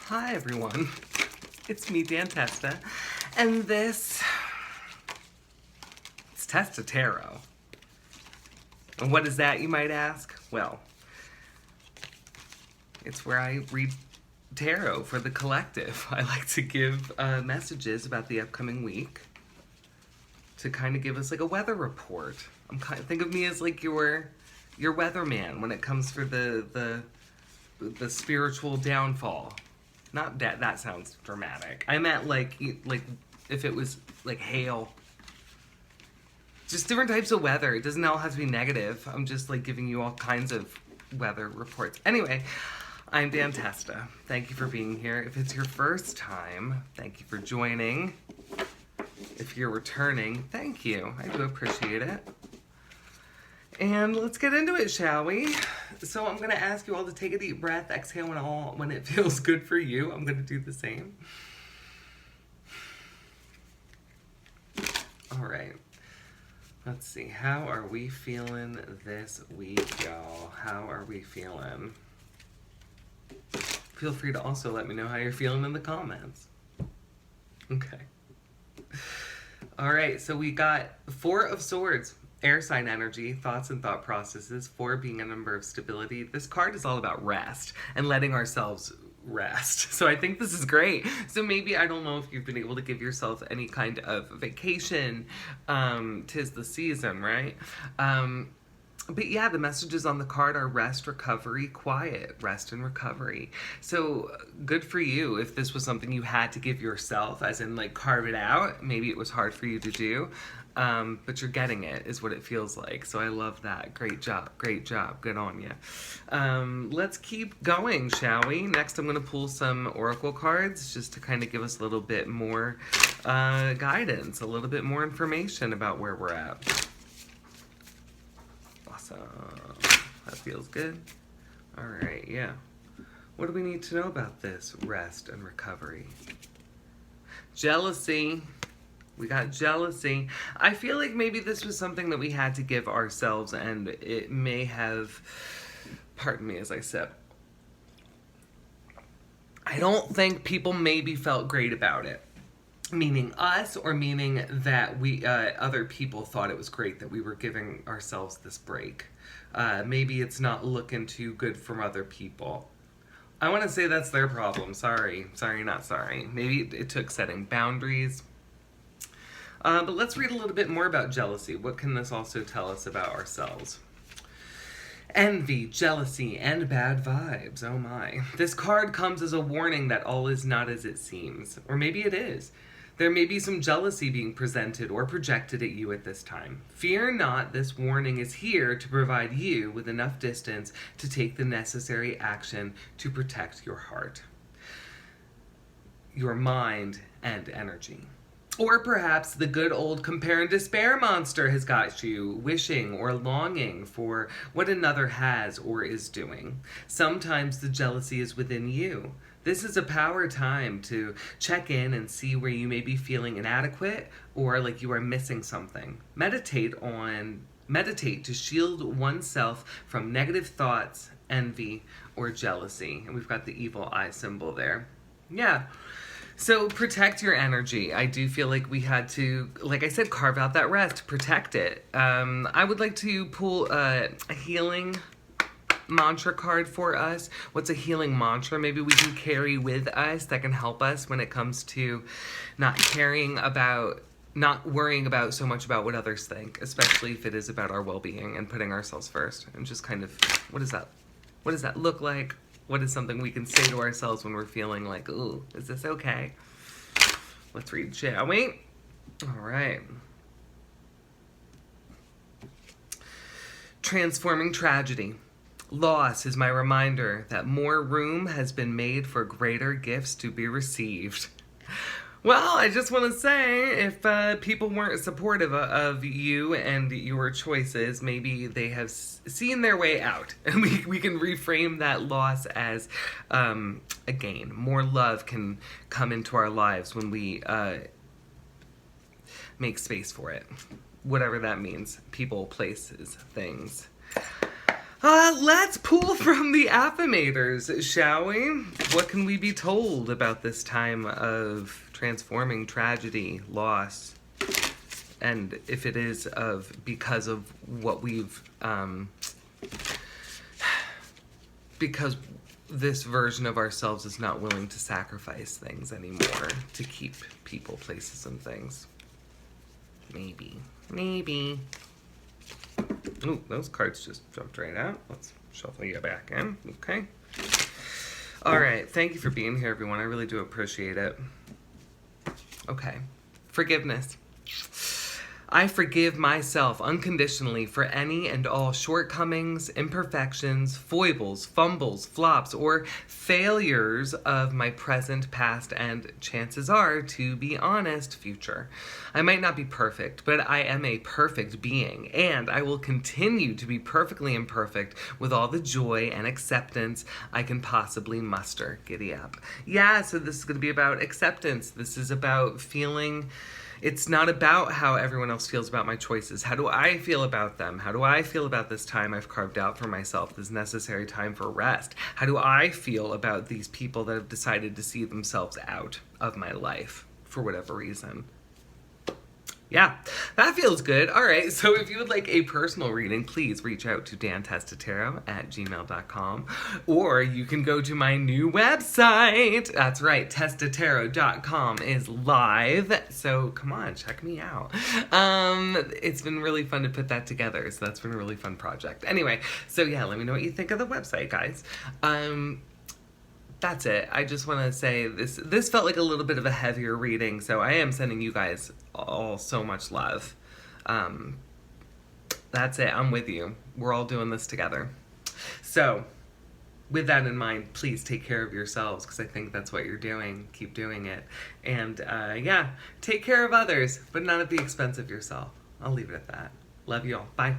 Hi everyone, it's me, Testa, and it's Testa Tarot. And what is that, you might ask? Well, it's where I read tarot for the collective. I like to give messages about the upcoming week to kind of give us like a weather report. Think of me as like your weatherman when it comes for the spiritual downfall. Not that, that sounds dramatic. I meant like if it was like hail. Just different types of weather. It doesn't all have to be negative. I'm just like giving you all kinds of weather reports. Anyway, I'm Testa. Thank you for being here. If it's your first time, thank you for joining. If you're returning, thank you. I do appreciate it. And let's get into it, shall we? So I'm going to ask you all to take a deep breath, exhale when it feels good for you. I'm going to do the same. All right. Let's see. How are we feeling this week, y'all? How are we feeling? Feel free to also let me know how you're feeling in the comments. Okay. All right. So we got Four of Swords. Air sign energy, thoughts and thought processes, 4 being a number of stability. This card is all about rest and letting ourselves rest. So I think this is great. So maybe, I don't know if you've been able to give yourself any kind of vacation. 'Tis the season, right? But yeah, the messages on the card are rest, recovery, quiet, rest and recovery. So good for you if this was something you had to give yourself, as in like carve it out. Maybe it was hard for you to do, but you're getting it is what it feels like. So I love that. Great job. Great job. Good on you. Let's keep going, shall we? Next, I'm going to pull some oracle cards just to kind of give us a little bit more guidance, a little bit more information about where we're at. That feels good. All right, yeah. What do we need to know about this rest and recovery? Jealousy. We got jealousy. I feel like maybe this was something that we had to give ourselves, and it may have, pardon me as I sip. I don't think people maybe felt great about it. Meaning us, or meaning that we other people thought it was great that we were giving ourselves this break. Maybe it's not looking too good from other people. I want to say that's their problem. Sorry, not sorry. Maybe it took setting boundaries. But let's read a little bit more about jealousy. What can this also tell us about ourselves? Envy, jealousy, and bad vibes. Oh my. This card comes as a warning that all is not as it seems. Or maybe it is. There may be some jealousy being presented or projected at you at this time. Fear not, this warning is here to provide you with enough distance to take the necessary action to protect your heart, your mind, and energy. Or perhaps the good old compare and despair monster has got you wishing or longing for what another has or is doing. Sometimes the jealousy is within you. This is a power time to check in and see where you may be feeling inadequate or like you are missing something. Meditate to shield oneself from negative thoughts, envy, or jealousy. And we've got the evil eye symbol there. Yeah. So protect your energy. I do feel like we had to, like I said, carve out that rest, protect it. I would like to pull a healing mantra card for us. What's a healing mantra maybe we can carry with us that can help us when it comes to not worrying about so much about what others think, especially if it is about our well-being and putting ourselves first, and just kind of, what does that look like? What is something we can say to ourselves when we're feeling like, ooh, is this okay? Let's read, shall we? All right. Transforming tragedy. Loss is my reminder that more room has been made for greater gifts to be received. Well, I just want to say, if people weren't supportive of you and your choices, maybe they have seen their way out. And we can reframe that loss as a gain. More love can come into our lives when we make space for it. Whatever that means. People, places, things. Let's pull from the affirmators, shall we? What can we be told about this time of transforming tragedy, loss, and if it is because of what we've, because this version of ourselves is not willing to sacrifice things anymore to keep people, places, and things. Maybe. Ooh, those cards just jumped right out. Let's shuffle you back in. Okay. All right. Thank you for being here, everyone. I really do appreciate it. Okay. Forgiveness. I forgive myself unconditionally for any and all shortcomings, imperfections, foibles, fumbles, flops, or failures of my present, past, and chances are, to be honest, future. I might not be perfect, but I am a perfect being, and I will continue to be perfectly imperfect with all the joy and acceptance I can possibly muster. Giddy up. Yeah, so this is going to be about acceptance. This is about feeling... It's not about how everyone else feels about my choices. How do I feel about them? How do I feel about this time I've carved out for myself, this necessary time for rest? How do I feel about these people that have decided to see themselves out of my life for whatever reason? Yeah, that feels good. All right, so if you would like a personal reading, please reach out to dantestataro@gmail.com, or you can go to my new website. That's right, testataro.com is live, so come on, check me out. It's been really fun to put that together, so that's been a really fun project. Anyway, so yeah, let me know what you think of the website, guys. That's it. I just want to say this felt like a little bit of a heavier reading, so I am sending you guys all so much love. That's it. I'm with you. We're all doing this together. So, with that in mind, please take care of yourselves, because I think that's what you're doing. Keep doing it. And, yeah, take care of others, but not at the expense of yourself. I'll leave it at that. Love you all. Bye.